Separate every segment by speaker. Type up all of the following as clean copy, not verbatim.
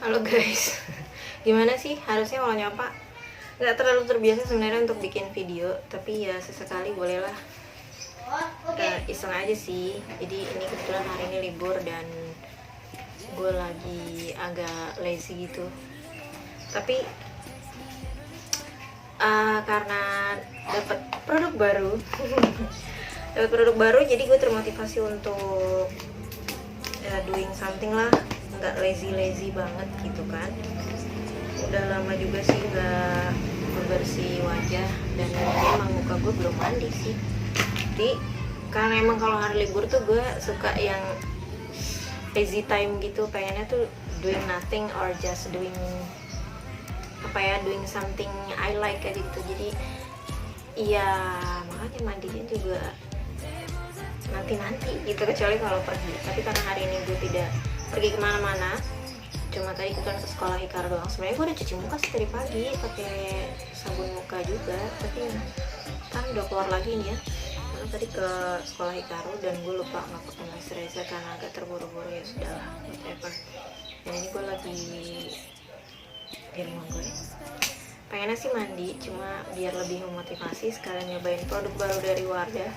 Speaker 1: Halo guys, gimana sih? Harusnya kalau nyapa nggak terlalu terbiasa sebenarnya untuk bikin video, tapi ya sesekali bolehlah. Iseng aja sih. Jadi ini kebetulan hari ini libur dan gue lagi agak lazy gitu. Tapi karena dapat produk baru, jadi gue termotivasi untuk doing something lah, nggak lazy banget gitu kan. Udah lama juga sih nggak bebersih wajah dan emang muka gue belum mandi sih. Jadi karena emang kalau hari libur tuh gue suka yang lazy time gitu, pengennya tuh doing nothing or just doing doing something I like aja gitu. Jadi iya, makanya mandinya juga nanti gitu, kecuali kalau pergi. Tapi karena hari ini gue tidak pergi kemana-mana, cuma tadi kita ke sekolah Hikaru doang. Sebenarnya gue udah cuci muka sih tadi pagi pakai sabun muka juga, tapi kan udah keluar lagi nih ya. Karena tadi ke sekolah Hikaru dan gue lupa nggak pakai moisturizer karena agak terburu-buru, ya sudahlah, whatever. Dan ini gue lagi di rumah gue. Pengennya sih mandi, cuma biar lebih memotivasi sekalian nyobain produk baru dari Wardah.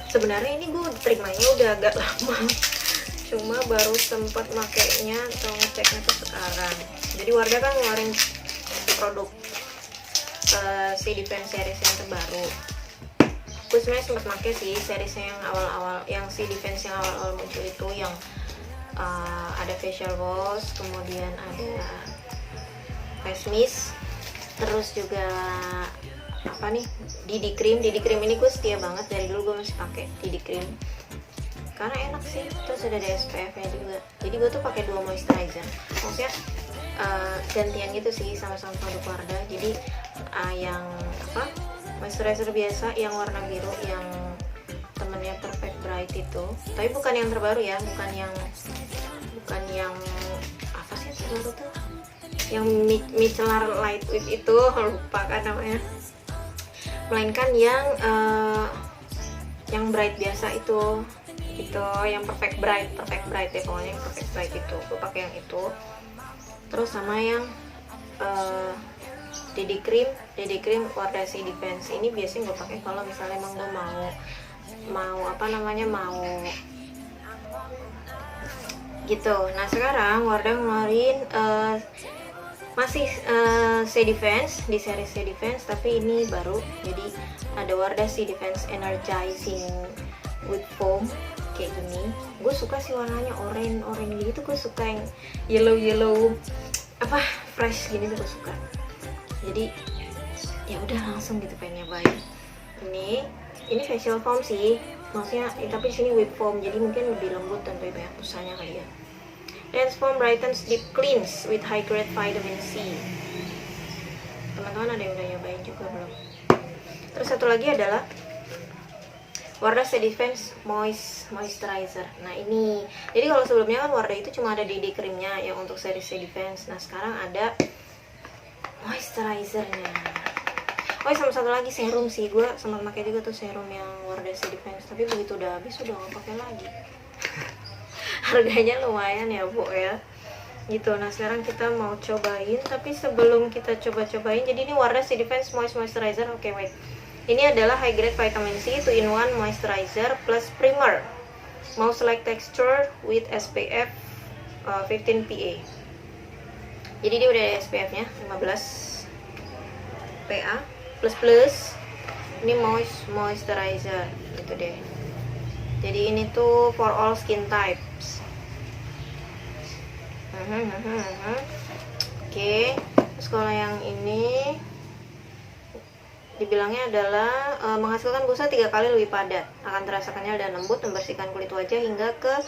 Speaker 1: Sebenarnya ini gue terimanya udah agak lama, cuma baru sempat makainya atau ngeceknya tuh sekarang. Jadi Wardah kan ngeluarin produk si Defense series yang terbaru. Gue sebenarnya sempat pakai sih seriesnya yang awal-awal, yang si Defense yang awal-awal muncul itu, yang ada facial wash, kemudian ada face mist, terus juga apa nih, DD cream ini gue setia banget, dari dulu gue masih pakai DD cream karena enak sih. Terus ada SPF nya juga, jadi gue tuh pakai 2 moisturizer, maksudnya gantian gitu sih sama-sama produk Wardah. Jadi yang moisturizer biasa yang warna biru yang temennya Perfect Bright itu, tapi bukan yang terbaru ya, bukan yang apa sih terbaru tuh, yang micellar lightweight itu, lupa kan namanya, melainkan yang bright biasa itu yang perfect bright ya, pokoknya yang perfect bright itu gue pakai yang itu. Terus sama yang DD cream Wardah Si Defense ini biasanya gue pakai kalau misalnya emang gue mau gitu. Nah sekarang Wardah ngeluarin masih Si Defense, di seri Si Defense, tapi ini baru. Jadi ada Wardah Si Defense Energizing with Foam kayak gini. Gue suka sih warnanya orange gitu, gue suka yang yellow fresh gini tuh gue suka. Jadi ya udah langsung gitu pengen nyobain. Ini facial foam sih, maksudnya tapi di sini with foam, jadi mungkin lebih lembut dan lebih banyak pusanya kali ya. Dense Foam Brightens Deep Cleanse with High Grade Vitamin C. Teman-teman ada yang udah nyobain juga belum? Terus satu lagi adalah Wardah Si Defense Moisturizer. Nah ini, jadi kalau sebelumnya kan Wardah itu cuma ada DD creamnya yang untuk seri Si Defense. Nah sekarang ada moisturizernya. Oh sama satu lagi serum sih, gue sempat pakai juga tuh serum yang Wardah Si Defense, tapi begitu udah habis udah nggak pakai lagi. Harganya lumayan ya bu ya gitu. Nah sekarang kita mau cobain, tapi sebelum kita cobain, jadi ini Wardah Si Defense Moisturizer. Oke, wait, ini adalah high grade vitamin C 2-in-1 moisturizer plus primer, mouse like texture with SPF 15 PA. Jadi dia udah ada SPF nya 15 PA plus. Ini moisturizer gitu deh. Jadi ini tuh for all skin types. Oke. Terus kalau yang ini dibilangnya adalah menghasilkan busa 3 kali lebih padat, akan terasa kenyal dan lembut, membersihkan kulit wajah hingga ke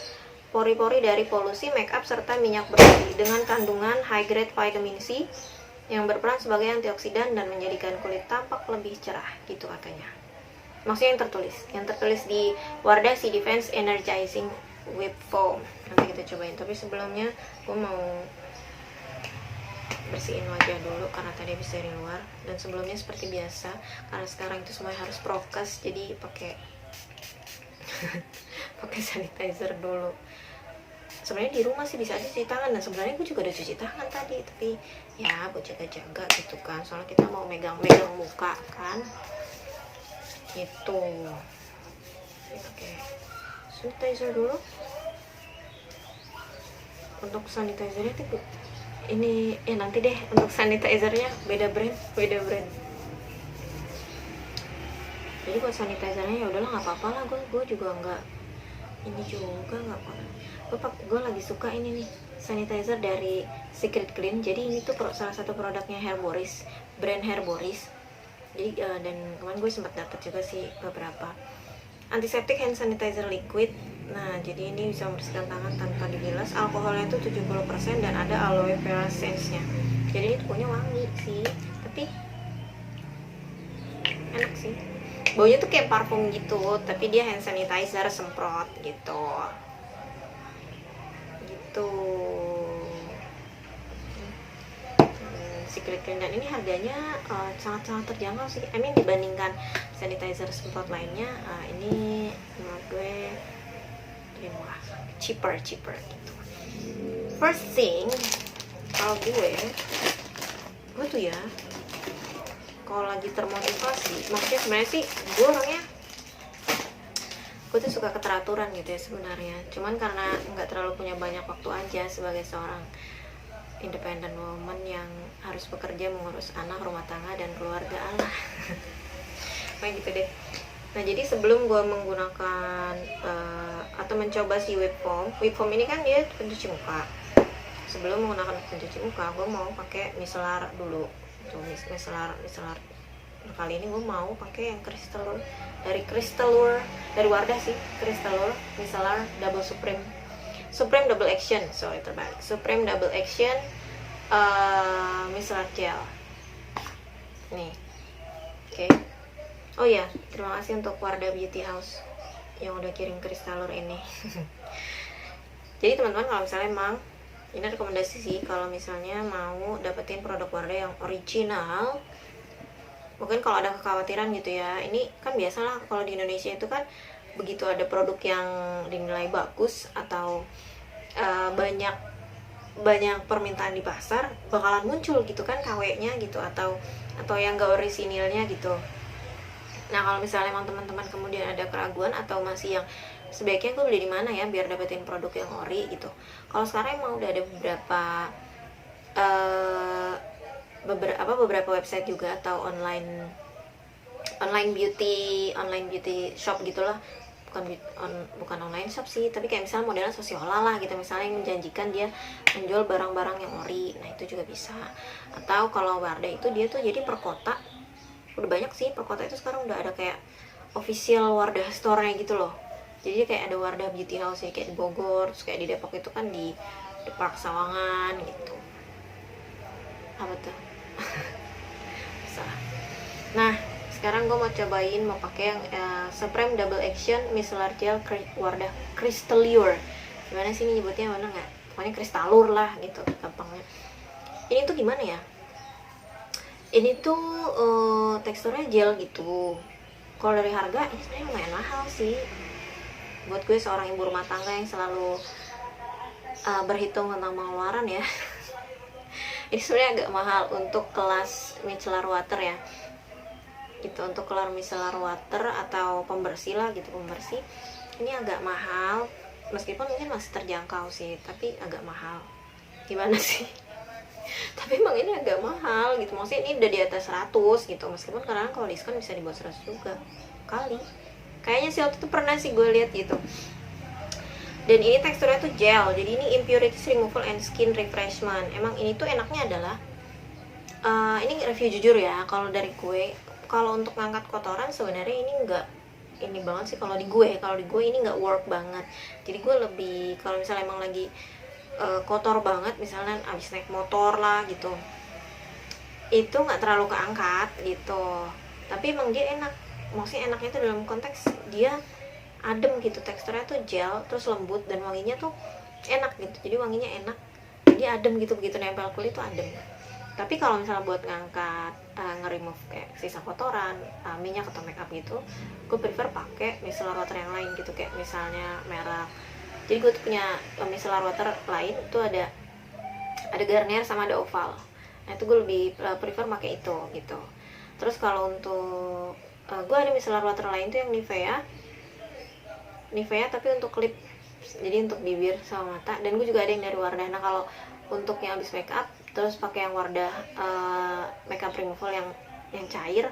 Speaker 1: pori-pori dari polusi, make up, serta minyak bersih, dengan kandungan high grade vitamin C yang berperan sebagai antioksidan dan menjadikan kulit tampak lebih cerah, gitu katanya. Maksudnya yang tertulis di Wardah Si Defense Energizing with Foam. Nanti kita cobain, tapi sebelumnya gue mau bersihin wajah dulu karena tadi habis dari luar. Dan sebelumnya seperti biasa, karena sekarang itu semuanya harus prokes, jadi pakai sanitizer dulu. sebenarnya di rumah sih bisa aja cuci tangan, dan sebenarnya gue juga udah cuci tangan tadi, tapi ya buat jaga-jaga gitu kan, soalnya kita mau megang-megang muka kan gitu. Oke, sanitizer dulu. Untuk sanitizernya tuh ini nanti deh, untuk sanitizernya beda brand. Jadi buat sanitizernya ya udahlah, nggak apa-apa lah, gue juga nggak ini juga nggak apa. Gue lagi suka ini nih, sanitizer dari Secret Clean. Jadi ini tuh salah satu produknya Herboris, brand Herboris. Jadi dan kemarin gue sempat dapet juga sih beberapa. Antiseptic hand sanitizer liquid. Nah, jadi ini bisa membersihkan tangan tanpa dibilas. Alkoholnya itu 70% dan ada aloe vera essence-nya. Jadi ini punya wangi sih, tapi enak sih. Baunya tuh kayak parfum gitu, tapi dia hand sanitizer semprot gitu. Secret Clean, dan ini harganya sangat-sangat terjangkau sih. I mean dibandingkan sanitizer semprot lainnya, ini menurut gue lebih murah, cheaper gitu. First thing, kalau gue tuh ya, kalau lagi termotivasi, maksudnya sebenarnya sih gue tuh suka keteraturan gitu ya sebenarnya. Cuman karena nggak terlalu punya banyak waktu aja sebagai seorang independent woman yang harus bekerja mengurus anak, rumah tangga, dan keluarga Allah. Kayak gitu deh. Nah, jadi sebelum gue menggunakan atau mencoba si whip foam ini kan dia pencuci muka. Sebelum menggunakan pencuci muka, gue mau pakai micellar dulu. Tuh, micellar. Nah, kali ini gue mau pakai yang dari Wardah sih, Crystalure micellar double Supreme double action, terbalik. Supreme double action micellar gel. Nih. Oke. Oh ya, terima kasih untuk Wardah Beauty House yang udah kirim Crystalure ini. Jadi teman-teman, kalau misalnya emang ini rekomendasi sih, kalau misalnya mau dapetin produk Wardah yang original, mungkin kalau ada kekhawatiran gitu ya, ini kan biasalah kalau di Indonesia itu kan begitu ada produk yang dinilai bagus atau banyak permintaan di pasar, bakalan muncul gitu kan KW-nya gitu, atau yang gak orisinilnya gitu. Nah, kalau misalnya emang teman-teman kemudian ada keraguan atau masih yang sebaiknya gue beli di mana ya biar dapetin produk yang ori gitu, kalau sekarang emang udah ada beberapa website juga atau online beauty shop gitulah, bukan online shop sih, tapi kayak misalnya modelnya Sosiola lah gitu, misalnya yang menjanjikan dia menjual barang-barang yang ori. Nah, itu juga bisa. Atau kalau Wardah itu dia tuh jadi per kota, udah banyak sih per kota itu sekarang udah ada kayak official Wardah store-nya gitu loh. Jadi kayak ada Wardah Beauty House ya, kayak di Bogor, terus kayak di Depok itu kan di Park Sawangan gitu. Apa tuh? Salah. Nah, sekarang gue mau cobain, mau pakai yang Supreme Double Action Micellar Gel Wardah Crystalure. Gimana sih ini nyebutnya, mana nggak? Pokoknya Crystalure lah gitu gampangnya. Ini tuh gimana ya? Ini tuh teksturnya gel gitu. Kalau dari harga ini sebenarnya lumayan mahal sih. Buat gue seorang ibu rumah tangga yang selalu berhitung tentang pengeluaran ya. Ini sebenarnya agak mahal untuk kelas micellar water ya. Gitu, untuk kelar micellar water atau pembersih lah gitu, pembersih ini agak mahal, meskipun mungkin masih terjangkau sih, tapi agak mahal. Gimana sih? Tapi emang ini agak mahal gitu, maksudnya ini udah di atas 100 gitu, meskipun kadang kalau diskon bisa di bawah 100 juga kali. Kayaknya sih waktu itu pernah sih gue lihat gitu. Dan ini teksturnya tuh gel, jadi ini impurities removal and skin refreshment. Emang ini tuh enaknya adalah ini review jujur ya, kalau dari gue, kalau untuk ngangkat kotoran sebenarnya ini enggak ini banget sih. Kalau di gue ini nggak work banget. Jadi gue lebih, kalau misalnya emang lagi kotor banget, misalnya abis naik motor lah gitu, itu nggak terlalu keangkat gitu. Tapi emang dia enak, maksudnya enaknya itu dalam konteks dia adem gitu, teksturnya tuh gel, terus lembut, dan wanginya tuh enak gitu. Jadi wanginya enak, dia adem gitu, begitu nempel kulit tuh adem. Tapi kalau misalnya buat ngangkat nge-remove kayak sisa kotoran, minyak atau makeup gitu, gue prefer pakai micellar water yang lain gitu, kayak misalnya merek Jadi gue tuh punya micellar water lain tuh ada Garnier sama ada Oval. Nah itu gue lebih prefer pakai itu gitu. Terus kalau untuk gue ada micellar water lain tuh yang Nivea tapi untuk lip, jadi untuk bibir sama mata. Dan gue juga ada yang dari Wardah. Nah kalau untuk yang habis make up terus pakai yang Wardah makeup removal yang cair,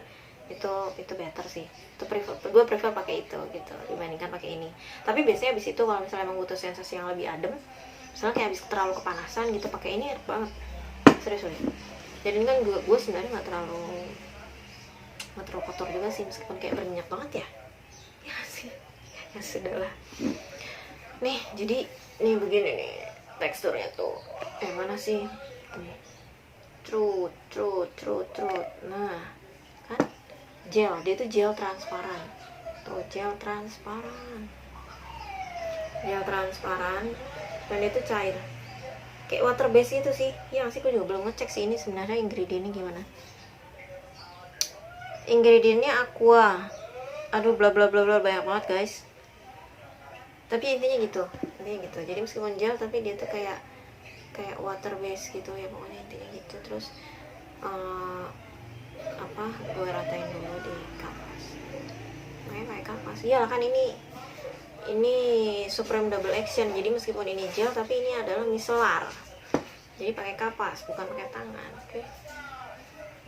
Speaker 1: itu better sih. Gue prefer pakai itu gitu dibandingkan pakai ini. Tapi biasanya habis itu kalau misalnya emang butuh sensasi yang lebih adem, misalnya kayak habis terlalu kepanasan gitu, pakai ini enak banget, serius. Jadi kan gue sebenarnya nggak terlalu kotor juga sih, meskipun kayak berminyak banget ya sih, ya sudah lah. Nih jadi nih begini nih teksturnya tuh, mana sih nih, true. Nah kan dia tuh gel transparan tuh, gel transparan dan itu cair kayak water base itu sih. Ya sih, gue juga belum ngecek sih ini sebenarnya ingredientnya gimana. Ingredientnya aqua, aduh bla bla bla banyak banget guys, tapi intinya gitu. Jadi meskipun gel tapi dia tuh kayak water base gitu ya, pokoknya intinya gitu. Terus gue ratain dulu di kapas, pakai kapas. Iyalah kan ini Supreme Double Action, jadi meskipun ini gel tapi ini adalah micellar, jadi pakai kapas bukan pakai tangan. Oke.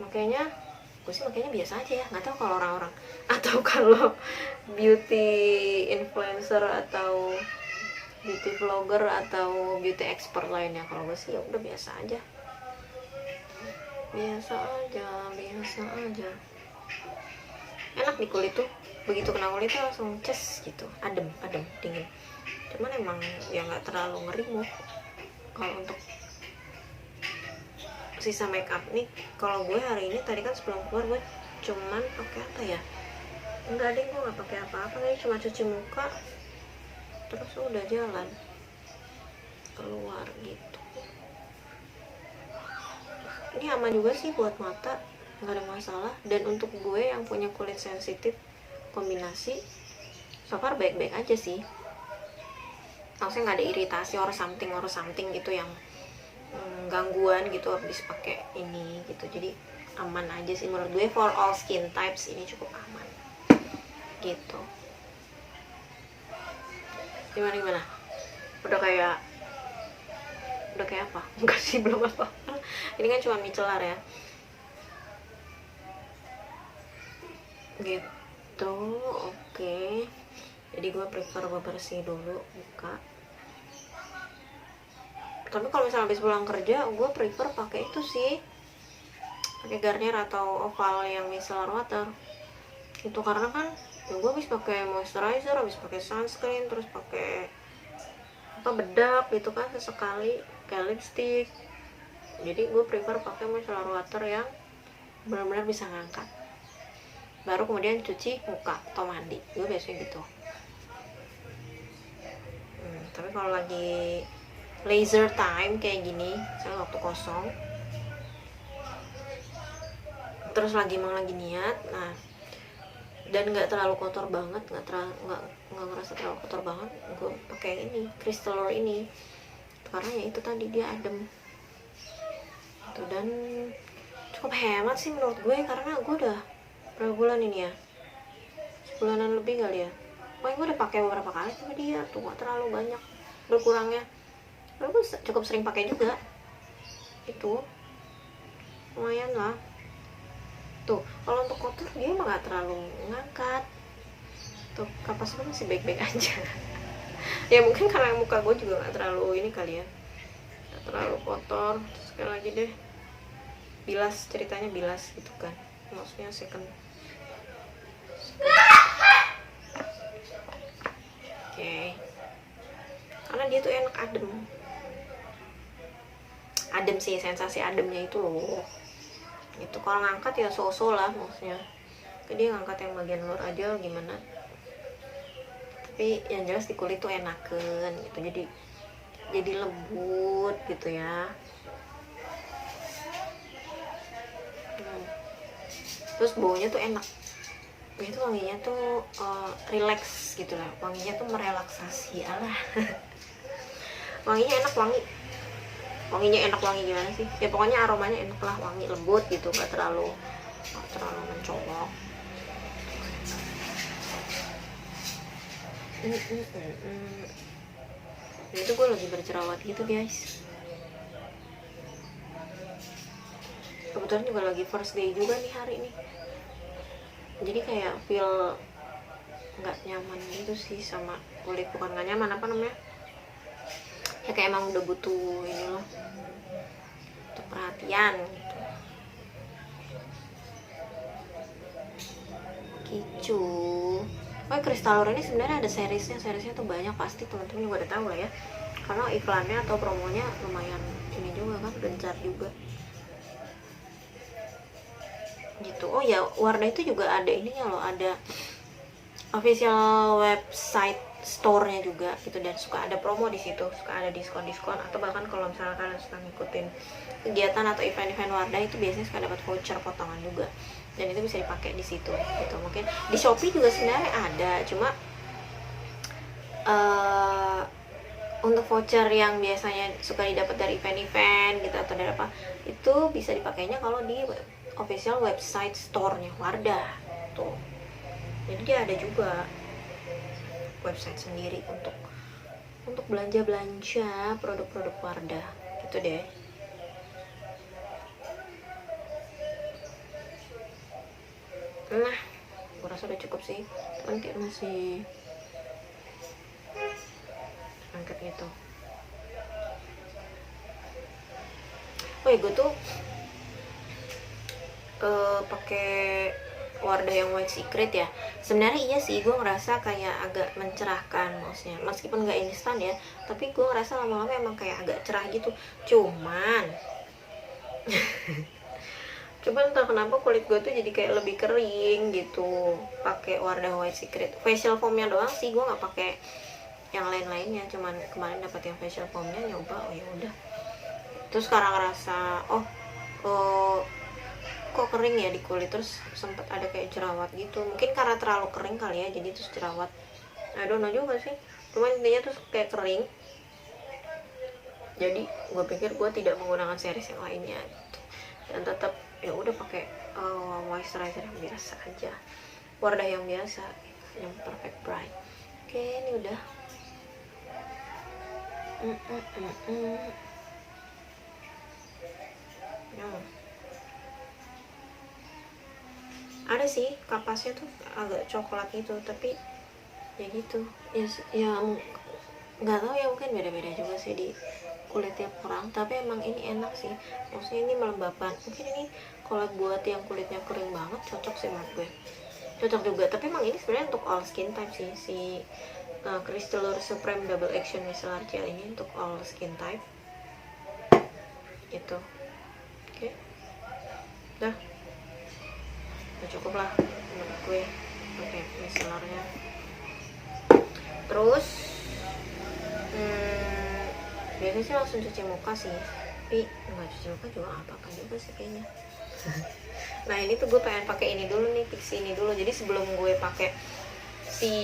Speaker 1: Makanya gue sih makanya biasa aja ya, nggak tahu kalau orang-orang atau kalau beauty influencer atau beauty vlogger atau beauty expert lainnya. Kalau gue sih ya udah biasa aja. Enak di kulit tuh, begitu kena kulit tuh langsung ces gitu, adem dingin. Cuman emang ya nggak terlalu ngerimuk. Kalau untuk sisa makeup nih, kalau gue hari ini tadi kan sebelum keluar gue cuman pakai apa ya, enggak deh, gue nggak pakai apa-apa nih, cuma cuci muka terus udah jalan keluar gitu. Ini aman juga sih buat mata, nggak ada masalah. Dan untuk gue yang punya kulit sensitif, kombinasi so far baik-baik aja sih. Maksudnya nggak ada iritasi or something gitu yang gangguan gitu habis pakai ini gitu. Jadi aman aja sih menurut gue, for all skin types ini cukup aman gitu. Gimana udah kayak apa? Enggak sih, belum apa. Ini kan cuma micellar ya gitu. Oke. Jadi gue prefer bebersih dulu buka. Tapi kalau misalnya habis pulang kerja, gue prefer pakai itu sih, pakai Garnier atau Oval yang micellar water. Itu karena kan ya gue habis pakai moisturizer, habis pakai sunscreen, terus pakai bedak gitu kan sesekali, kayak lipstick. Jadi gue prefer pakai micellar water yang benar-benar bisa ngangkat. Baru kemudian cuci muka atau mandi. Gue biasanya gitu. Tapi kalau lagi leisure time kayak gini, saya waktu kosong terus lagi niat, nah dan nggak terlalu kotor banget, nggak ngerasa terlalu kotor banget, gue pakai ini Crystalor ini karena ya itu tadi dia adem tuh, dan cukup hemat sih menurut gue, karena gue udah berapa bulan ini ya, sebulanan lebih kali ya, pokoknya gue udah pakai beberapa kali sama dia tuh, nggak terlalu banyak berkurangnya. Lalu gue cukup sering pakai juga, itu lumayan lah tuh. Kalau untuk kotor dia emang gak terlalu ngangkat tuh, kapas gue masih baik-baik aja. Ya mungkin karena muka gue juga gak terlalu ini kali ya, gak terlalu kotor. Sekali lagi deh, bilas, ceritanya bilas gitu kan, maksudnya second. Oke. Karena dia tuh enak, adem sih, sensasi ademnya itu loh. Itu kalau ngangkat ya so-so lah, maksudnya dia ngangkat yang bagian luar aja gimana, tapi yang jelas di kulit tuh enakan gitu, jadi lembut gitu ya. Terus baunya tuh enak, itu wanginya tuh relax gitu lah, wanginya tuh merelaksasi, alah. wanginya enak, wanginya enak, wangi gimana sih ya, pokoknya aromanya enak lah, wangi lembut gitu, nggak terlalu mencolok. Itu gue lagi berjerawat gitu guys, kebetulan juga lagi first day juga nih hari ini, jadi kayak feel nggak nyaman gitu sih sama kulit, bukan nggak nyaman, apa namanya ya, kayak emang udah butuh ini loh, butuh perhatian gitu. Oh, Kristalor ini sebenarnya ada seriesnya tuh banyak, pasti teman-teman juga udah tahu lah ya, karena iklannya atau promonya lumayan ini juga kan, gencar juga gitu. Oh ya, Wardah itu juga ada ininya loh, ada official website store-nya juga gitu, dan suka ada promo di situ, suka ada diskon-diskon, atau bahkan kalau misalnya kalian suka ngikutin kegiatan atau event-event Wardah itu biasanya suka dapat voucher potongan juga, dan itu bisa dipakai di situ gitu. Mungkin di Shopee juga sebenarnya ada, cuma untuk voucher yang biasanya suka didapat dari event-event gitu atau dari apa, itu bisa dipakainya kalau di official website store-nya Wardah tuh. Jadi dia ada juga website sendiri untuk belanja produk-produk Wardah gitu deh. Nah, gue rasa udah cukup sih, nanti masih angkat gitu. Oh ya, gue tuh pakai Wardah yang White Secret ya. Sebenarnya iya sih, gue ngerasa kayak agak mencerahkan, maksudnya meskipun nggak instan ya, tapi gue ngerasa lama-lama emang kayak agak cerah gitu. Cuman entah kenapa kulit gue tuh jadi kayak lebih kering gitu pakai Wardah White Secret. Facial foamnya doang sih, gue nggak pakai yang lain-lainnya, cuman kemarin dapat yang facial foamnya, nyoba, oh ya udah. Terus sekarang ngerasa kok kering ya di kulit, terus sempet ada kayak jerawat gitu, mungkin karena terlalu kering kali ya, jadi terus jerawat, I don't know juga sih, cuman intinya tuh kayak kering. Jadi gue pikir gue tidak menggunakan series yang lainnya gitu, dan tetap ya udah pakai moisturizer yang biasa aja, Wardah yang biasa, yang Perfect Bright. Oke, ini udah. Ada sih kapasnya tuh agak coklat gitu, tapi ya gitu ya nggak tahu ya, mungkin beda-beda juga sih di kulit tiap orang, tapi emang ini enak sih, maksudnya ini melembabkan. Mungkin ini kalau buat yang kulitnya kering banget cocok sih menurut gue, cocok juga. Tapi emang ini sebenarnya untuk all skin type sih, si Kristalor Supreme Double Action Micellar Gel ini untuk all skin type gitu. Oke, udah cukup lah menurut gue pakai micellarnya. Terus biasanya sih langsung cuci muka sih, tapi nggak cuci muka juga apa-apa juga sih kayaknya. Nah ini tuh gue pengen pakai ini dulu nih, Pixi ini dulu. Jadi sebelum gue pakai si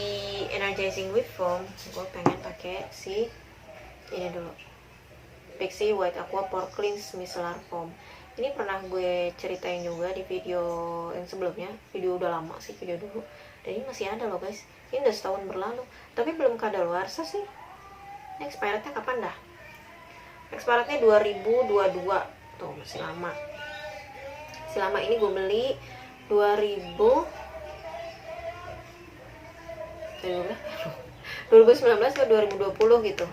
Speaker 1: Energizing Whip Foam, gue pengen pakai si ini dulu, Pixi White Aqua Pore Cleanse Micellar Foam. Ini pernah gue ceritain juga di video yang sebelumnya, video udah lama sih, video dulu, dan ini masih ada loh guys, ini udah setahun berlalu tapi belum kadaluarsa sih. Ini expirednya kapan dah? Expirednya 2022 tuh, masih lama. Ini gue beli 2019 atau 2020 gitu,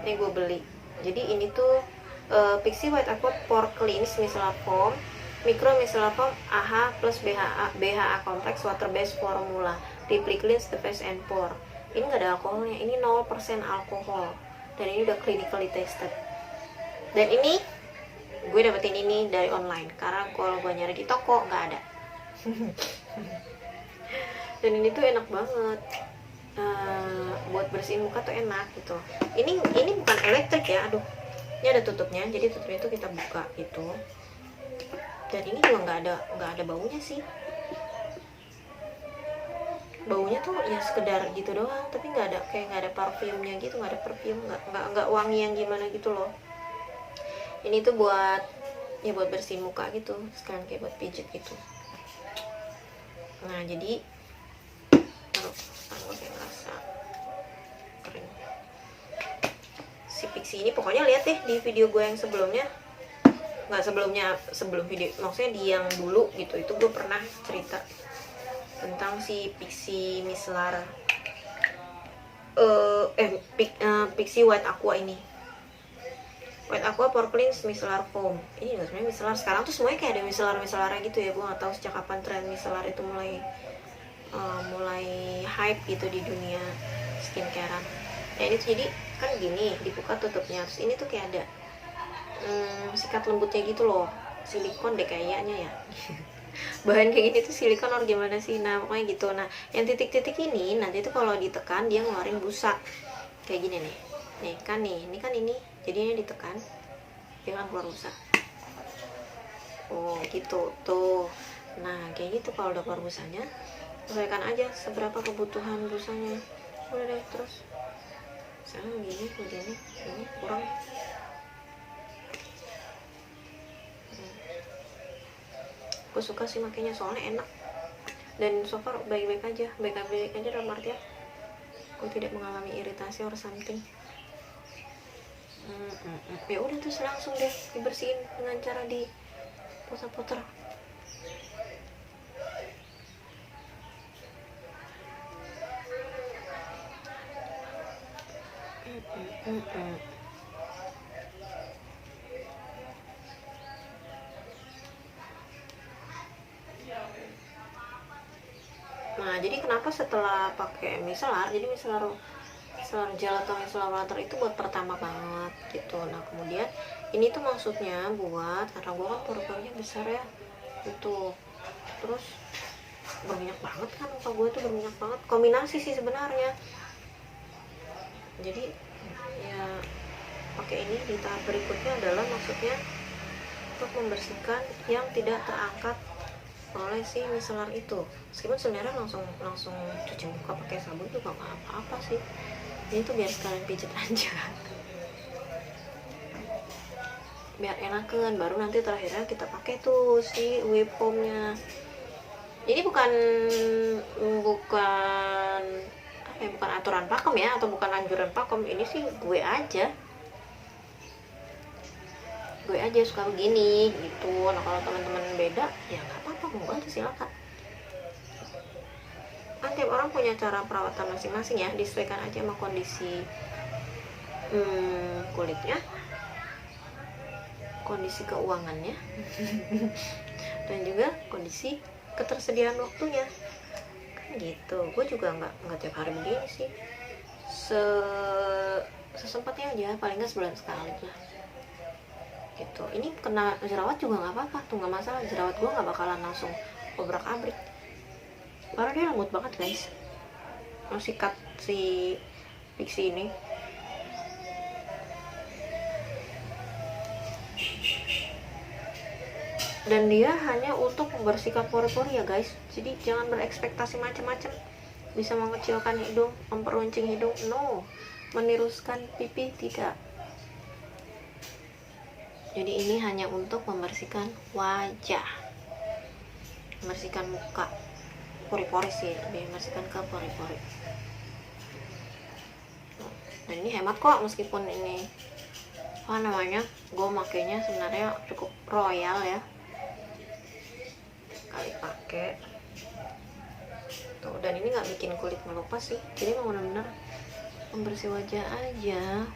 Speaker 1: ini gue beli. Jadi ini tuh Pixi White Aqua Pore Cleanse Micellar Foam Micro Micellar Foam AHA plus BHA Complex Water Based Formula, Deeply Cleanse the Face and Pore. Ini gak ada alkoholnya, ini 0% alkohol, dan ini udah clinically tested. Dan ini gue dapetin ini dari online, karena kalau gue nyari di toko nggak ada. Dan ini tuh enak banget, buat bersihin muka tuh enak gitu. Ini bukan elektrik ya, aduh, ini ada tutupnya, jadi tutupnya itu kita buka gitu. Dan ini juga nggak ada baunya sih. baunya tuh ya sekedar gitu doang, tapi nggak ada kayak nggak ada parfumnya gitu, nggak ada perfume, nggak wangi yang gimana gitu loh. Ini tuh buat ya buat bersih muka gitu, sekalian kayak buat pijit gitu. Nah jadi aku kayak ngerasa kering. Si Pixi ini pokoknya lihat deh di video gue yang sebelumnya, nggak sebelum video, maksudnya di yang dulu gitu, itu gue pernah cerita tentang si Pixi Micellar Pixi White Aqua ini. White Aqua Pore Cleanse Micellar Foam. Ini nggak sebenarnya micellar. Sekarang tuh semuanya kayak ada micellar gitu ya. Gue nggak tahu sejak kapan tren micellar itu mulai hype gitu di dunia skincarean. Nah ini tuh jadi kan gini, dibuka tutupnya. Terus ini tuh kayak ada sikat lembutnya gitu loh. Silikon deh kayaknya ya. Bahan kayak gini tuh silikon or gimana sih, nah pokoknya gitu. Nah yang titik-titik ini nanti tuh kalau ditekan dia ngeluarin busa kayak gini nih ini kan jadinya ditekan dia kan keluar busa, oh gitu tuh. Nah kayak gitu, kalau udah keluar busanya sesuaikan aja seberapa kebutuhan busanya, udah deh. Terus sekarang gini ini kurang. Gue suka sih makanya, soalnya enak dan so far baik-baik aja dalam artian gue tidak mengalami iritasi or something. Ya udah terus langsung deh dibersihin dengan cara diputar-putar. Nah jadi kenapa setelah pakai micellar, jadi micellar gel atau micellar water itu buat pertama banget gitu. Nah kemudian ini tuh maksudnya buat, karena gue kan pori-porinya besar ya itu, terus berminyak banget kan, muka gue tuh berminyak banget, kombinasi sih sebenarnya. Jadi ya pakai ini di tahap berikutnya adalah maksudnya untuk membersihkan yang tidak terangkat oleh si micellar itu. Meskipun sebenarnya langsung cuci muka pakai sabun juga nggak apa-apa sih, ini tuh biar sekalian pijet aja biar enakan. Baru nanti terakhirnya kita pakai tuh si whip foamnya. Ini bukan aturan pakem ya, atau bukan anjuran pakem, ini sih gue aja suka begini gitu. Nah kalau teman-teman beda ya nggak apa-apa, monggo aja silakan. Kan tiap orang punya cara perawatan masing-masing ya, disesuaikan aja sama kondisi kulitnya, kondisi keuangannya dan juga kondisi ketersediaan waktunya kan gitu. Gue juga nggak tiap hari begini sih, sesempatnya aja, paling nggak sebulan sekali lah gitu. Ini kena jerawat juga nggak apa-apa tuh, nggak masalah. Jerawat gue nggak bakalan langsung obrak-abrik, karena dia lembut banget guys. Sikat si Pixi ini dan dia hanya untuk membersihkan pori-pori ya guys. Jadi jangan berekspektasi macam-macam bisa mengecilkan hidung, memperuncing hidung, no. Meniruskan pipi, tidak. Jadi ini hanya untuk membersihkan wajah, membersihkan muka, pori-pori sih, lebih membersihkan ke pori-pori. Dan ini hemat kok, meskipun ini gue makainya sebenarnya cukup royal ya, kali pakai tuh. Dan ini nggak bikin kulit melupas sih, jadi mau benar-benar membersih wajah aja.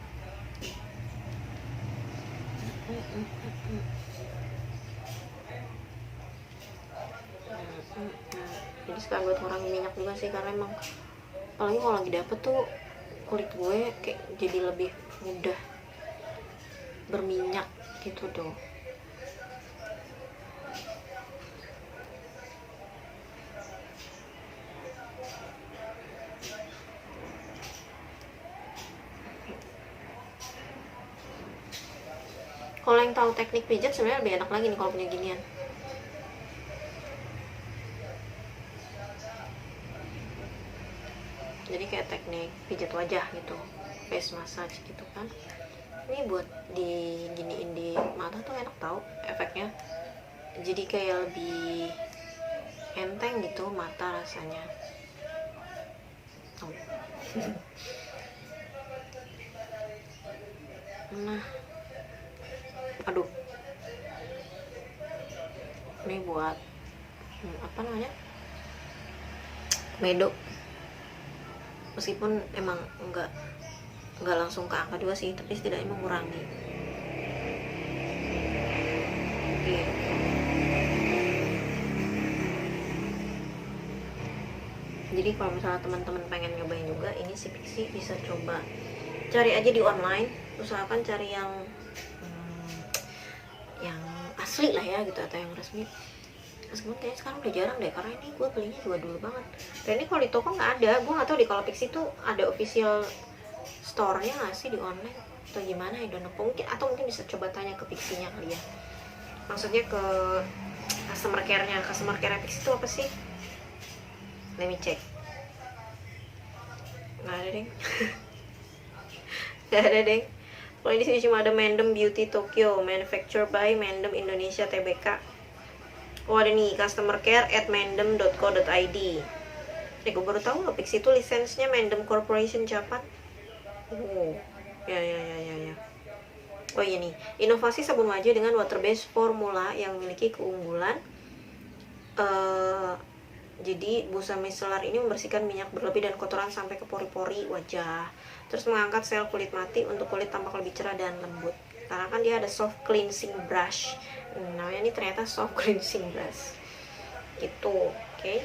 Speaker 1: Jadi sekarang gue kurangin minyak juga sih, karena emang apalagi kalau lagi dapet tuh kulit gue kayak jadi lebih mudah berminyak gitu tuh. Kalau yang tahu teknik pijat sebenarnya lebih enak lagi nih kalau punya ginian. teknik pijat wajah gitu, face massage gitu kan. Ini buat diginiin di mata tuh enak tau efeknya, jadi kayak lebih enteng gitu mata rasanya. Oh. Nah, aduh, ini buat apa namanya, komedo. Meskipun emang nggak langsung ke angka 2 sih, tapi setidaknya mengurangi. Oke. Jadi kalau misalnya teman-teman pengen nyobain juga, ini si Pixi bisa coba cari aja di online, usahakan cari yang asli lah ya gitu, atau yang resmi. Meskipun kayaknya sekarang udah jarang deh, karena ini gue belinya juga dulu banget. Dan ini kalau di toko nggak ada, gue nggak tahu di kalau Pixi tuh ada official store-nya nggak sih di online atau gimana ya, atau mungkin bisa coba tanya ke Pixi-nya kali ya. Maksudnya ke customer care-nya Pixi itu apa sih? Let me check. Nggak ada deh. Nggak ada deh. Kalau di sini cuma ada Mandem Beauty Tokyo, manufactured by Mandem Indonesia Tbk. Oh ada nih, customer care at mandem.co.id. Gue baru tahu loh, Pixi itu lisensnya Mandem Corporation Japan. Oh, ya. Oh iya nih, inovasi sabun wajah dengan water based formula yang memiliki keunggulan. Jadi busa micellar ini membersihkan minyak berlebih dan kotoran sampai ke pori-pori wajah. Terus mengangkat sel kulit mati untuk kulit tampak lebih cerah dan lembut. Karena kan dia ada soft cleansing brush. Namanya ini ternyata soft cleansing brush. Gitu, oke.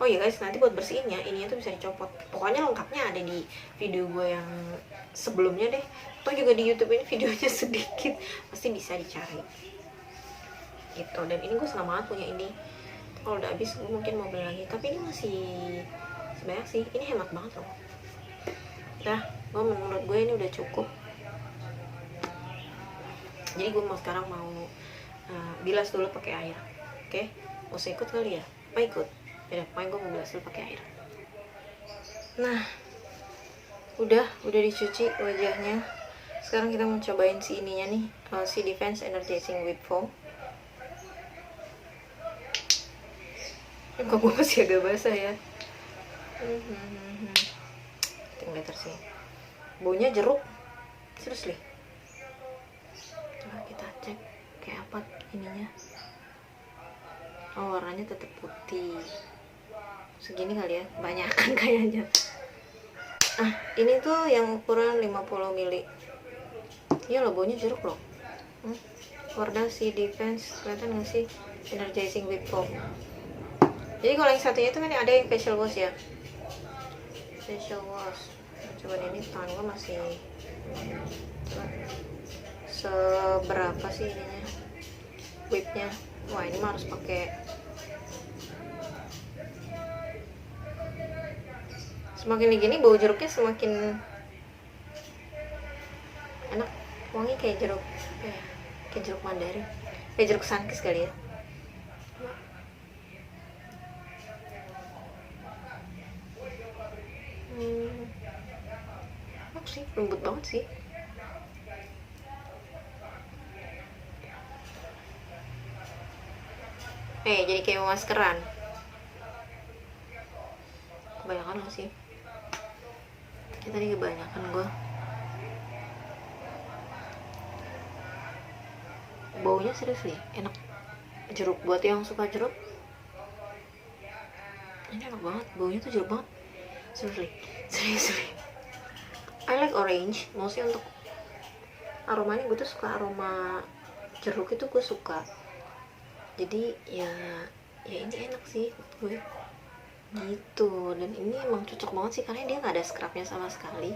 Speaker 1: Oh iya guys, nanti buat bersihinnya ininya tuh bisa dicopot. Pokoknya lengkapnya ada di video gue yang sebelumnya deh. Atau juga di YouTube ini videonya sedikit, pasti bisa dicari. Gitu. Dan ini gue senang banget punya ini. Kalau udah habis gue mungkin mau beli lagi, tapi ini masih sebanyak sih. Ini hemat banget loh. Udah, menurut gue ini udah cukup. Jadi gue sekarang mau bilas dulu pakai air. Oke? Mau saya ikut kali ya? Mau ikut? Ya pokoknya gue mau bilas dulu pakai air. Nah, udah dicuci wajahnya. Sekarang kita mau cobain si ininya nih, si Defense Energizing Whip Foam. Kok gue masih agak basah ya. Tinggal sih. Baunya jeruk. Seriously. Coba kita cek kayak apa ininya. Oh, warnanya tetap putih. Segini kali ya, banyak kan kayaknya. Ini tuh yang ukuran 50 mili. Iya loh, baunya jeruk loh. Warna si Defense, kelihatan nggak sih? Energizing Whip Foam. Jadi kalau yang satunya itu kan ada yang facial wash ya. Facial wash. Coba ini tangan gue masih. Coba. Seberapa sih ininya? Whipnya. Wah ini mah harus pakai. Semakin digini bau jeruknya semakin enak, wangi kayak jeruk, kayak jeruk Mandarin, kayak jeruk Sunkist kali ya. Enak sih, lembut banget sih. Jadi kayak maskeran. Kebanyakan gak sih? Ya tadi kebanyakan gue. Baunya serius nih, enak. Jeruk, buat yang suka jeruk, ini enak banget. Baunya tuh jeruk banget. Seriously. I like orange, mostly untuk aromanya. Gue tuh suka aroma jeruk itu, gue suka. Jadi ya ini enak sih gue gitu. Dan ini emang cocok banget sih karena dia nggak ada scrubnya sama sekali.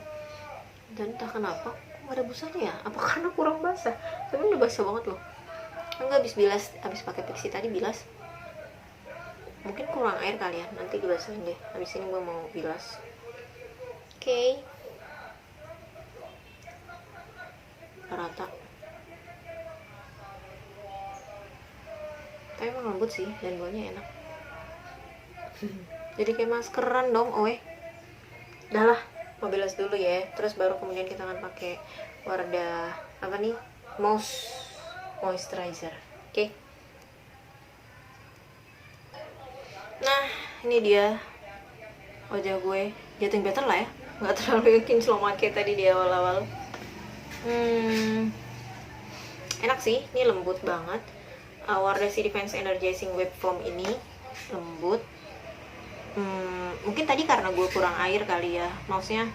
Speaker 1: Dan entah kenapa kok ada busanya ya, apa karena kurang basah? Tapi udah basah banget loh. Enggak, habis pakai Pixi tadi bilas, mungkin kurang air kali ya, nanti dibasahin deh. Habis ini gue mau bilas. Oke. Rata. Tapi emang lembut sih dan baunya enak. jadi kayak maskeran dong. Udah lah, mau bilas dulu ya, terus baru kemudian kita akan pakai Wardah apa nih, moisturizer. Oke. Nah, ini dia wajah gue, getting better lah ya, nggak terlalu kinclong kayak tadi di awal-awal. Enak sih, ini lembut banget. Wardah C Defense Energizing Web Foam ini lembut. Mungkin tadi karena gue kurang air kali ya, maksudnya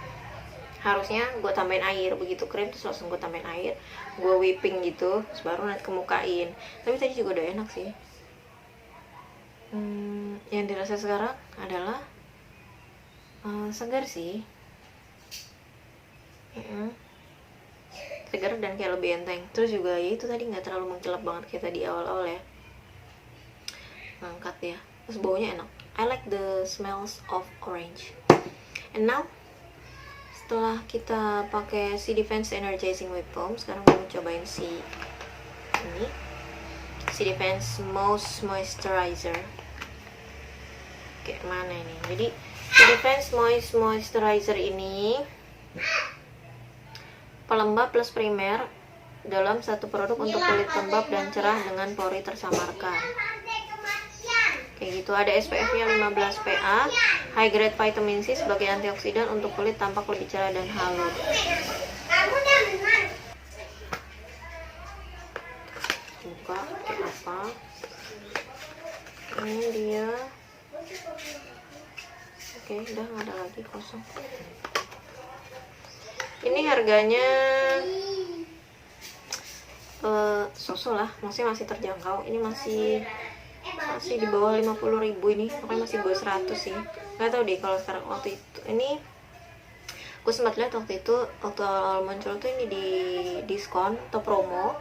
Speaker 1: harusnya gue tambahin air, begitu krim terus langsung gue tambahin air, gue whipping gitu, terus baru nanti kemukain. Tapi tadi juga udah enak sih. Yang dirasa sekarang adalah segar sih, segar dan kayak lebih enteng. Terus juga ya itu tadi nggak terlalu mengkilap banget kayak tadi awal-awal ya, ngangkat ya. Terus baunya enak. I like the smells of orange. And now setelah kita pakai C Defense Energizing Web Foam, sekarang gue mau cobain si C Defense Moisturizer. Kayak mana ini? Jadi C Defense Moisturizer ini pelembab plus primer dalam satu produk untuk kulit lembab dan cerah dengan pori tersamarkan. Kayak gitu. Ada SPF-nya 15 PA, high grade vitamin C sebagai antioksidan untuk kulit tampak lebih cerah dan halus. Buka kayak apa? Ini dia. Oke, udah nggak ada lagi, kosong. Ini harganya so-so lah, masih terjangkau. Ini masih di bawah 50.000 ini, pokoknya masih bawah 100 sih. Nggak tahu deh kalau sekarang. Waktu itu ini gue sempat lihat waktu awal muncul tuh ini di diskon atau promo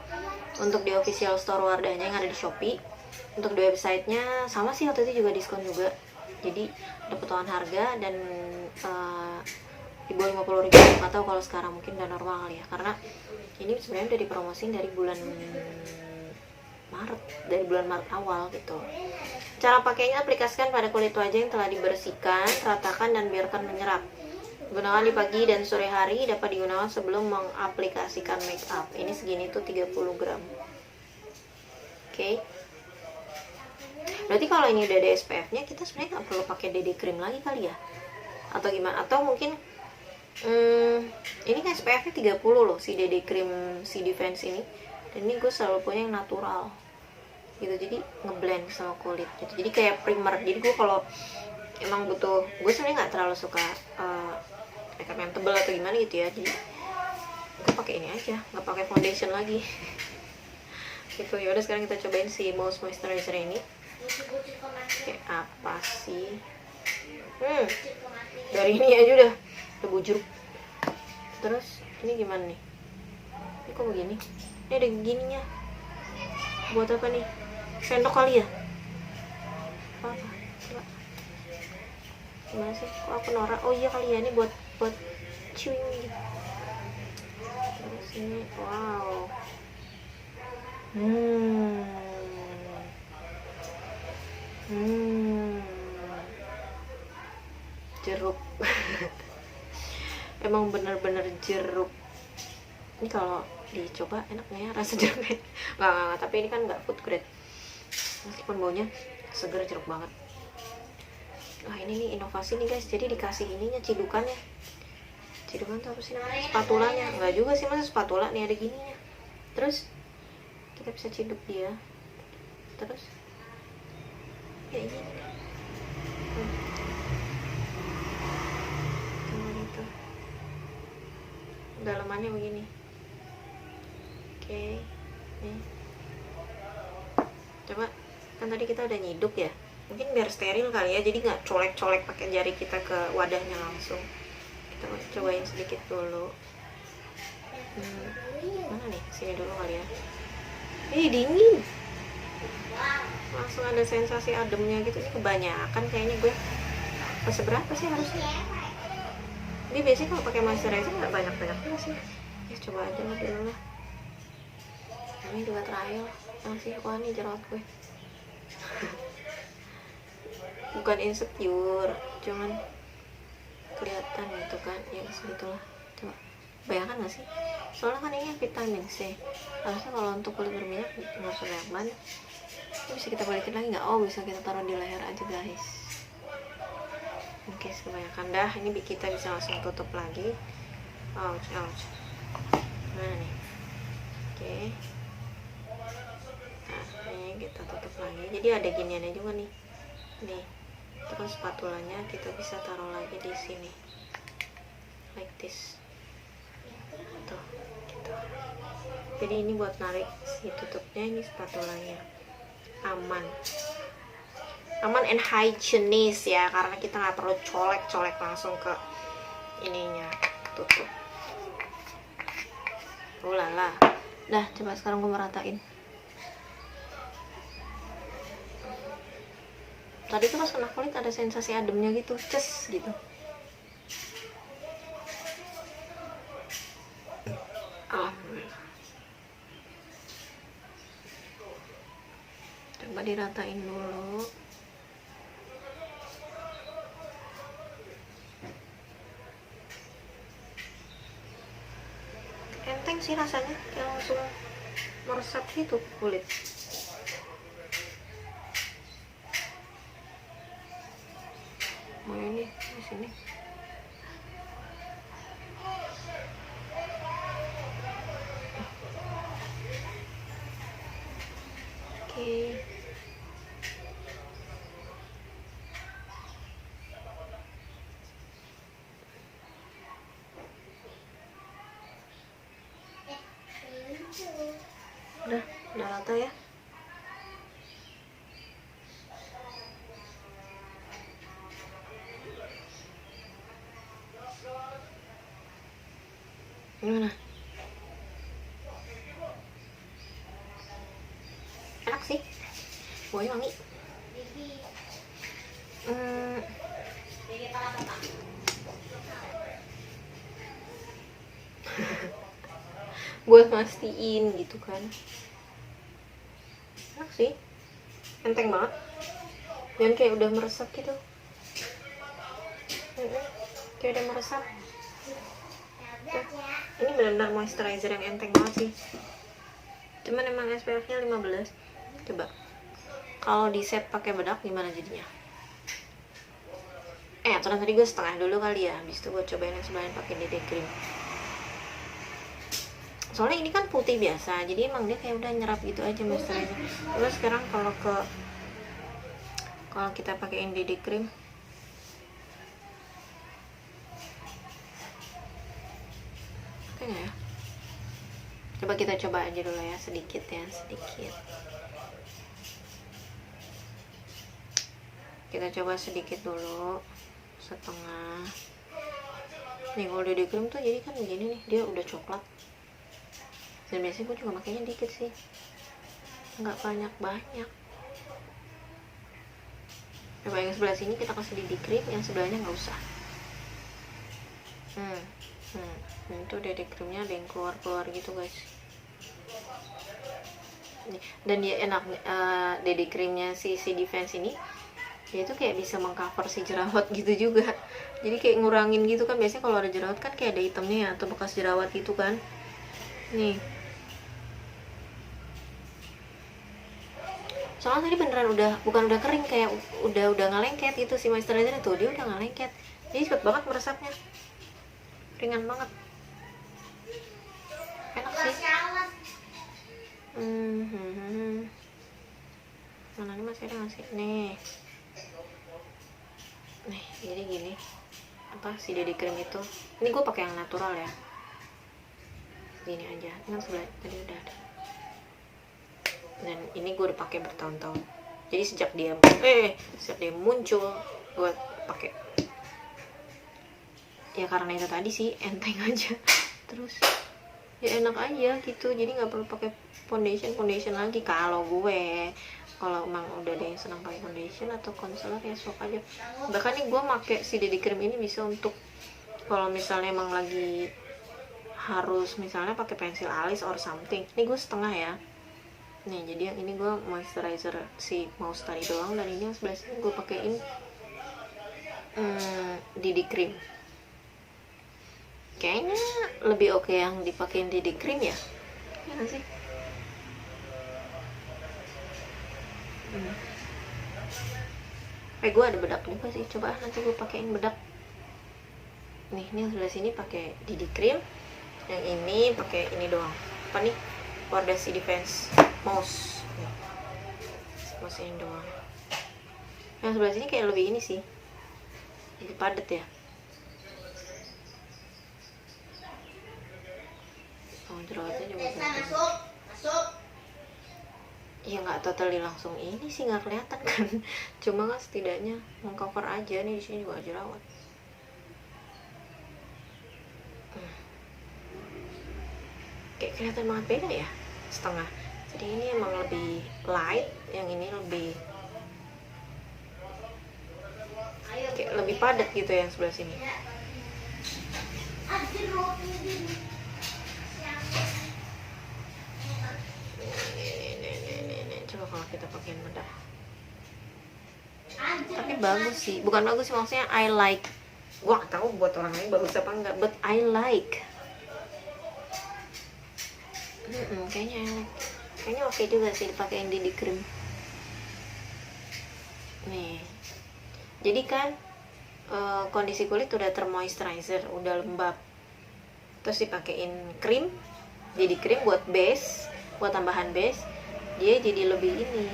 Speaker 1: untuk di official store Wardahnya yang ada di Shopee. Untuk di websitenya sama sih, waktu itu juga diskon juga, jadi ada potongan harga dan di bawah 50.000. Nggak tahu kalau sekarang mungkin udah normal ya, karena ini sebenarnya udah dipromosin dari bulan Maret awal gitu. Cara pakainya, aplikasikan pada kulit wajah yang telah dibersihkan, ratakan dan biarkan menyerap. Gunakan di pagi dan sore hari, dapat digunakan sebelum mengaplikasikan make up. Ini segini tuh 30 gram. Oke. Berarti kalau ini udah ada SPF-nya, kita sebenarnya nggak perlu pakai DD cream lagi kali ya? Atau gimana? Atau mungkin ini kan SPF-nya 30 loh, si DD cream C Defense ini. Dan ini gue selalu punya yang natural gitu, jadi ngeblend sama kulit gitu. Jadi kayak primer. Jadi gue kalau emang butuh, gue sebenarnya nggak terlalu suka makeup yang tebel atau gimana gitu ya, jadi gue pakai ini aja, nggak pakai foundation lagi gitu. Ya udah, sekarang kita cobain si moisturizer ini. Kayak apa sih? Dari ini aja udah bujur. Terus ini gimana nih? Ini kok begini? Ini ada gininya. Buat apa nih? Sendok kali ya? Apa? Coba. Gimana sih? Kok aku norak? Oh iya kali ya, ini buat chewing gitu. Terus ini, wow. Jeruk. Emang bener-bener jeruk. Ini kalau dicoba enak nggak ya rasa jeruknya? Nggak, tapi ini kan nggak food grade, meskipun baunya seger, jeruk banget. Wah, ini nih inovasi nih guys, jadi dikasih ininya, cidukannya. Cidukan tuh apa sih namanya? Spatulanya. Nggak juga sih, masa spatula nih ada gininya. Terus kita bisa ciduk dia. Terus kayak gini. Gitu. Dalamannya begini. Oke. Nih. Coba, kan tadi kita udah nyiduk ya, mungkin biar steril kali ya, jadi nggak colek-colek pakai jari kita ke wadahnya langsung. Kita cobain sedikit dulu. Mana nih? Sini dulu kali ya. Dingin. Langsung ada sensasi ademnya gitu. Ini kebanyakan kayaknya gue. Seberapa sih harusnya? Ini biasanya kalau pakai moisturizer nggak banyak-banyak sih. Ya coba aja lah dulu lah. Ini juga trial. Yang sih, wah ini jerawat gue. bukan insecure, cuman kelihatan gitu kan ya, segitulah. Coba bayangkan gak sih, soalnya kan ini vitamin C, harusnya kalau untuk kulit berminyak nggak usah banyak. Ini bisa kita balikin lagi nggak? Oh bisa, kita taruh di leher aja guys. Oke, kebanyakan dah, ini kita bisa langsung tutup lagi. Ouch, ouch. Nah nih, oke. Nah ini kita tutup lagi, jadi ada giniannya juga nih. Nih, itu kan spatulanya, kita bisa taruh lagi di sini, like this. Tuh, gitu. Jadi ini buat narik si tutupnya, ini spatulanya. Aman and hygienic ya, karena kita nggak perlu colek-colek langsung ke ininya, tutup. Ulala. Dah, coba sekarang gue meratain. Tadi tuh pas kena kulit ada sensasi ademnya gitu, ces gitu. Alhamdulillah. Coba diratain dulu. Enteng sih rasanya, kayak langsung meresap gitu kulit. Oh ini di sini. Oke. Udah rata ya. Gimana? Enak sih, baunya wangi. Buat mastiin gitu kan. Enak sih, enteng banget, dan kayak udah meresap gitu. Kayak udah meresap. Ini benar-benar moisturizer yang enteng banget sih. Cuman emang SPF-nya 15. Coba kalau di set pakai bedak gimana jadinya? Aturan tadi gue setengah dulu kali ya, habis itu gue cobain yang sebelahnya pakai DD cream. Soalnya ini kan putih biasa, jadi emang dia kayak udah nyerap gitu aja moisturizer. Terus sekarang kalau kita pakein DD cream, oke nggak ya? Coba kita coba aja dulu ya, sedikit ya, sedikit. Kita coba sedikit dulu, setengah. Nih kalau DD cream tuh jadi kan begini nih, dia udah coklat. Dan biasanya gue juga makanya dikit sih, nggak banyak. Coba yang sebelah sini kita kasih DD cream, yang sebelahnya nggak usah. Itu DD creamnya ada yang keluar gitu guys. Dan dia enak, DD creamnya si Defense ini, dia itu kayak bisa mengcover si jerawat gitu juga. Jadi kayak ngurangin gitu kan, biasanya kalau ada jerawat kan kayak ada hitamnya ya, atau bekas jerawat gitu kan. Nih, soalnya tadi beneran bukan udah kering, kayak udah nggak lengket gitu si moisturizer itu, dia udah nggak lengket, jadi cepet banget meresapnya, ringan banget, enak sih. Mana ini masih ada nggak sih? Nih, jadi gini, apa si DD cream itu, ini gue pakai yang natural ya, gini aja, kan sebelah tadi udah ada. Dan ini gue udah pakai bertahun-tahun, jadi sejak dia muncul gue pakai. Ya karena itu tadi sih, enteng aja, terus ya enak aja gitu, jadi nggak perlu pakai foundation lagi. Kalau emang udah ada yang senang pakai foundation atau concealer ya sok aja. Bahkan nih gue pakai si DD cream ini bisa untuk kalau misalnya emang lagi harus misalnya pakai pensil alis or something. Ini gue setengah ya, Nih, jadi yang ini gue moisturizer si mouse tadi doang, dan ini yang sebelah sini gue pakein DD cream. Kayaknya lebih oke yang dipakein DD cream ya, ya gak sih? Gue ada bedak juga sih, coba nanti gue pakein bedak. Nih, ini yang sebelah sini pakai DD cream, yang ini pakai ini doang. Apa nih? Wardah si Defense mouse. Mouse ini doang. Yang sebelah sini kayak lebih ini sih, lebih padat ya. Oh, jerawatnya juga masuk. Ya nggak totally langsung ini sih, nggak kelihatan kan. Cuma kan setidaknya mengcover aja. Nih di sini juga jerawat. Kayak kelihatan banget beda ya, setengah. Jadi ini emang lebih light, yang ini lebih kayak lebih padat gitu yang sebelah sini. Coba kalau kita pakai bedak. Tapi bagus sih, bukan bagus sih, maksudnya I like. Gua gak tahu buat orang lain bagus apa enggak, but I like. Kayaknya oke juga sih dipakein DD cream. Nih, jadi kan kondisi kulit udah termoisturizer, udah lembab, terus dipakein krim, DD cream buat base, buat tambahan base, dia jadi lebih ini,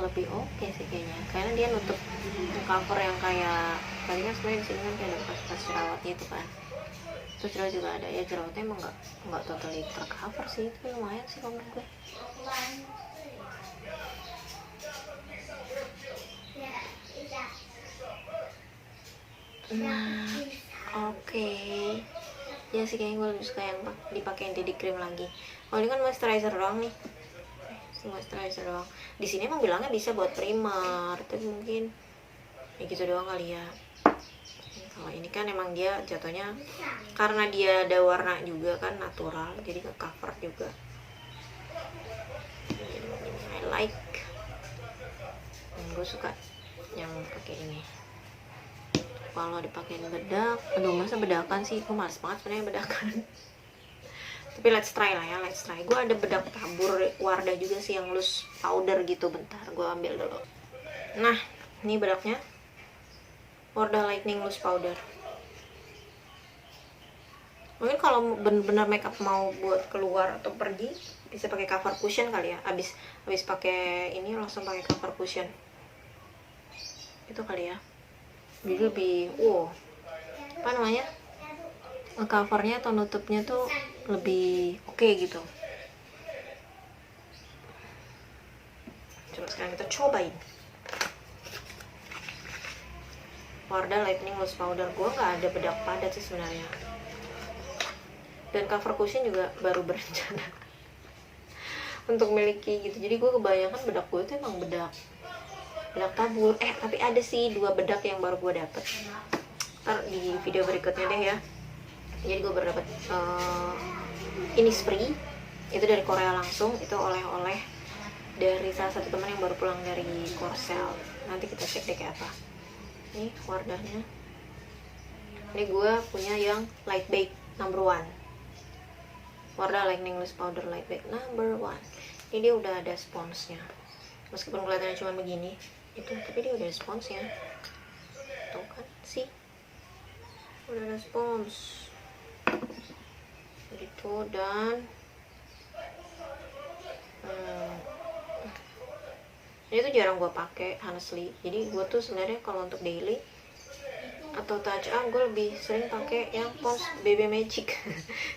Speaker 1: lebih oke sih kayaknya, karena dia nutup cover yang kayak tadi kan sebenarnya di sini kan kayak ada bekas jerawat gitu kan. Terus jerawat juga ada ya, jerawatnya emang nggak totally tercover sih, tapi lumayan sih kalau menurut gue. Nah, oke. Ya sih kayaknya gue lebih suka yang dipakein DD cream lagi. Oh, ini kan moisturizer doang nih. Moisturizer doang. Di sini emang bilangnya bisa buat primer, tapi mungkin ya gitu doang kali ya. Kalau ini kan emang dia jatuhnya karena dia ada warna juga kan, natural, jadi ke cover juga. I like. Gue suka yang pakai ini. Kalau dipakein bedak, aduh masa bedakan sih, gue males banget sebenarnya bedakan. Tapi let's try lah ya, let's try. Gue ada bedak tabur Wardah juga sih yang loose powder gitu, bentar gue ambil dulu. Nah, ini bedaknya Wardah Lightning Loose Powder. Mungkin kalau bener-bener makeup mau buat keluar atau pergi, bisa pakai cover cushion kali ya. Abis pakai ini langsung pakai cover cushion. Itu kali ya. Jadi lebih, apa namanya? Covernya atau nutupnya tuh lebih oke gitu. Coba sekarang kita cobain. Wardah Lightning Loose Powder. Gue nggak ada bedak padat sih sebenarnya. Dan cover cushion juga baru berencana untuk miliki gitu. Jadi gue kebanyakan bedak gue itu emang bedak tabur. Tapi ada sih 2 bedak yang baru gue dapet. Ntar di video berikutnya deh ya. Jadi gue baru dapet Innisfree. Itu dari Korea langsung. Itu oleh-oleh dari salah satu teman yang baru pulang dari Korsel. Nanti kita cek deh kayak apa. Ini Wardahnya. Ini gue punya yang Light Bake number 1. Wardah Lightning Loose Powder Light Bake number 1. Ini dia udah ada sponsnya. Meskipun kelihatannya cuma begini, tapi dia udah ada sponsnya. Tuh kan sih, udah ada spons. Gitu, dan ini tuh jarang gue pakai honestly. Jadi gue tuh sebenarnya kalau untuk daily atau touch up gue lebih sering pakai yang Pond's Baby Magic.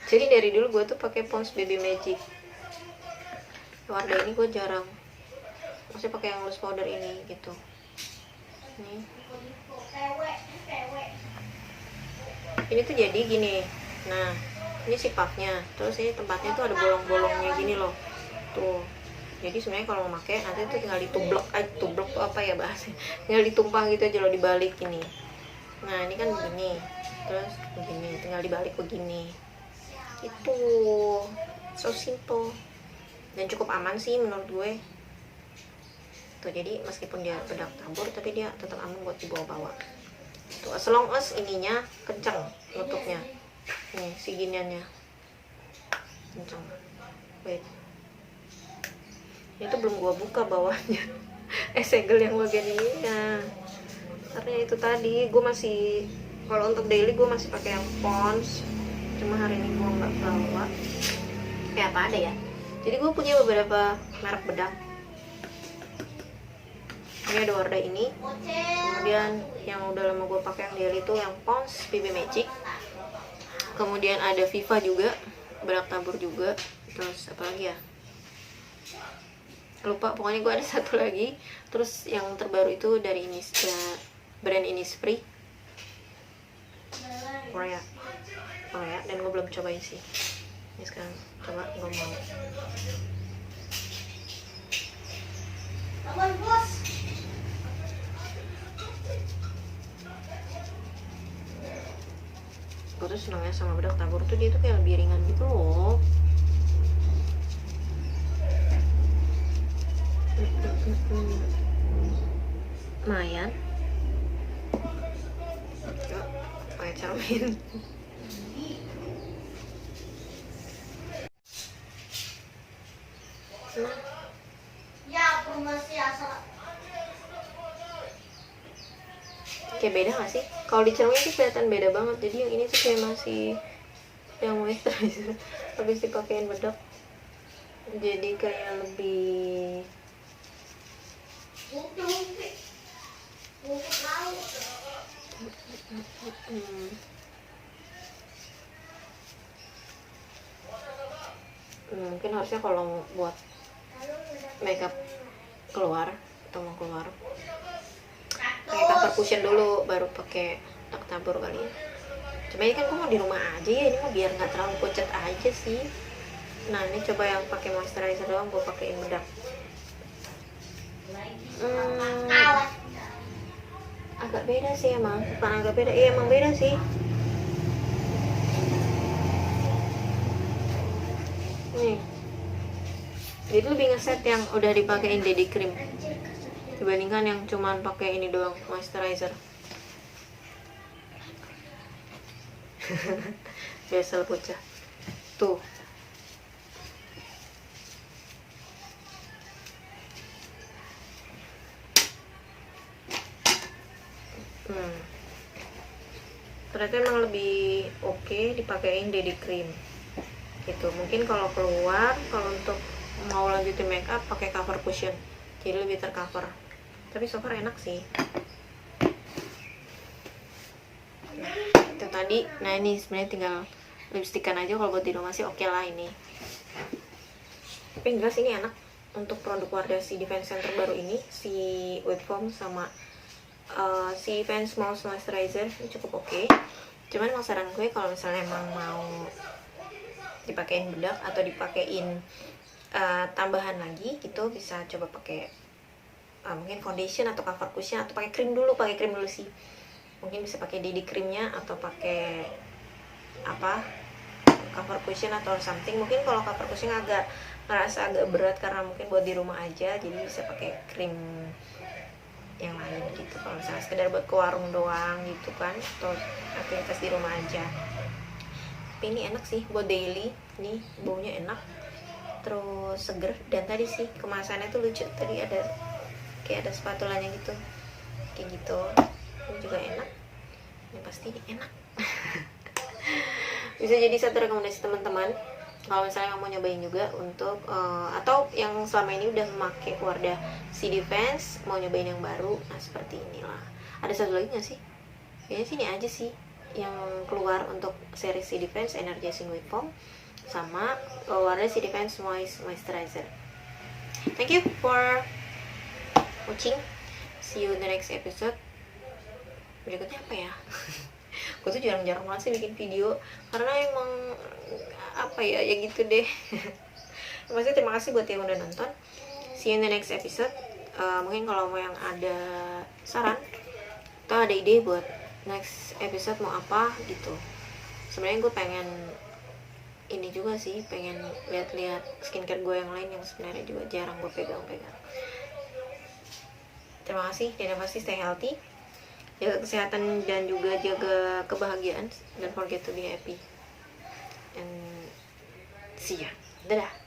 Speaker 1: Jadi dari dulu gue tuh pakai Pond's Baby Magic. Wardah ini gue jarang, maksudnya pakai yang loose powder ini gitu. Nih. Ini tuh jadi gini. Nah, ini si puffnya. Terus ini tempatnya tuh ada bolong-bolongnya gini loh. Tuh. Jadi sebenarnya kalau mau pakai nanti tuh tinggal ditublok aja. Tublok tuh apa ya bahasanya? Tinggal ditumpang gitu aja loh, dibalik ini. Nah, ini kan begini. Terus begini, tinggal dibalik begini. Itu so simple dan cukup aman sih menurut gue tuh. Jadi meskipun dia bedak tabur tapi dia tetap aman buat dibawa-bawa tuh, as long as ininya kencang nutupnya. Nih si giniannya kencang. Wait, itu belum gua buka bawahnya. Segel yang bagian ini ya, karena itu tadi gue masih, kalau untuk daily gue masih pakai yang Pond's, cuma hari ini gue nggak bawa. Kayak apa ada ya, jadi gue punya beberapa merek bedak. Ini ada Wardah ini, kemudian yang udah lama gue pakai yang daily itu yang Pond's PB Magic, kemudian ada Viva juga, bedak tabur juga, terus apa lagi ya, lupa. Pokoknya gue ada satu lagi. Terus yang terbaru itu dari ini, brand Innisfree Korea, dan gue belum cobain sih. Ini sekarang coba, gue mau. Gue tuh senangnya sama bedak tabur tuh, dia tuh kayak lebih ringan gitu loh. Lumayan. Pakai cermin. Kayak beda gak sih? Kalau di cermin sih kelihatan beda banget. Jadi yang ini tuh kayak masih yang moisturizer habis dipakein bedak, jadi kayak lebih mungkin harusnya kalau buat makeup keluar atau mau keluar pakai cover cushion dulu baru pakai bedak tabur kali ya. Cuma ini kan gue mau di rumah aja ya, ini mau biar nggak terlalu pucat aja sih. Nah ini coba yang pakai moisturizer doang gue pakein bedak. Agak beda sih emang, bukan agak beda, iya emang beda sih. Nih, jadi lebih ngeset yang udah dipakein DD cream dibandingkan yang cuman pakai ini doang moisturizer. Biasa pucah tuh. Ternyata emang lebih oke dipakein DD cream gitu. Mungkin kalau keluar, kalau untuk mau lanjutin makeup pakai cover cushion, jadi lebih tercover. Tapi so far enak sih. Nah, itu tadi. Nah ini sebenarnya tinggal lipstikan aja. Kalau buat di rumah sih oke lah ini. Tapi enggak sih, ini enak. Untuk produk Wardah si Defense Center baru ini, si White Foam sama si Defense Moisturizer ini cukup oke. Cuman emang saran gue kalau misalnya emang mau dipakein bedak atau dipakein tambahan lagi gitu, bisa coba pakai mungkin foundation atau cover cushion, atau pakai krim dulu sih. Mungkin bisa pakai DD creamnya atau pakai apa cover cushion atau something. Mungkin kalau cover cushion ngerasa agak berat karena mungkin buat di rumah aja, jadi bisa pakai krim yang lain gitu. Kalau misalnya sekedar buat ke warung doang gitu kan, atau aktivitas di rumah aja. Tapi ini enak sih buat daily, nih baunya enak, terus seger. Dan tadi sih kemasannya tuh lucu, tadi ada kayak ada spatulanya gitu, kayak gitu. Ini juga enak, ini pasti ini enak. Bisa jadi satu rekomendasi teman-teman kalau misalnya mau nyobain juga untuk atau yang selama ini udah memakai Wardah si Defense mau nyobain yang baru. Nah seperti inilah. Ada satu lagi nggak sih? Kayaknya sini aja sih yang keluar untuk seri si Defense Energizing White Foam sama Wardah si Defense Moisturizer. Thank you for watching. See you in the next episode. Berikutnya apa ya? Gue tuh jarang-jarang banget sih bikin video karena emang apa ya gitu deh. Maksudnya terima kasih buat yang udah nonton. See you in the next episode. Mungkin kalau mau yang ada saran atau ada ide buat next episode mau apa gitu, sebenarnya gue pengen ini juga sih, pengen lihat-lihat skincare gue yang lain yang sebenarnya juga jarang gue pegang-pegang. Terima kasih, dan yang pasti stay healthy, jaga kesehatan dan juga jaga kebahagiaan. Don't forget to be happy and see ya. Dadah.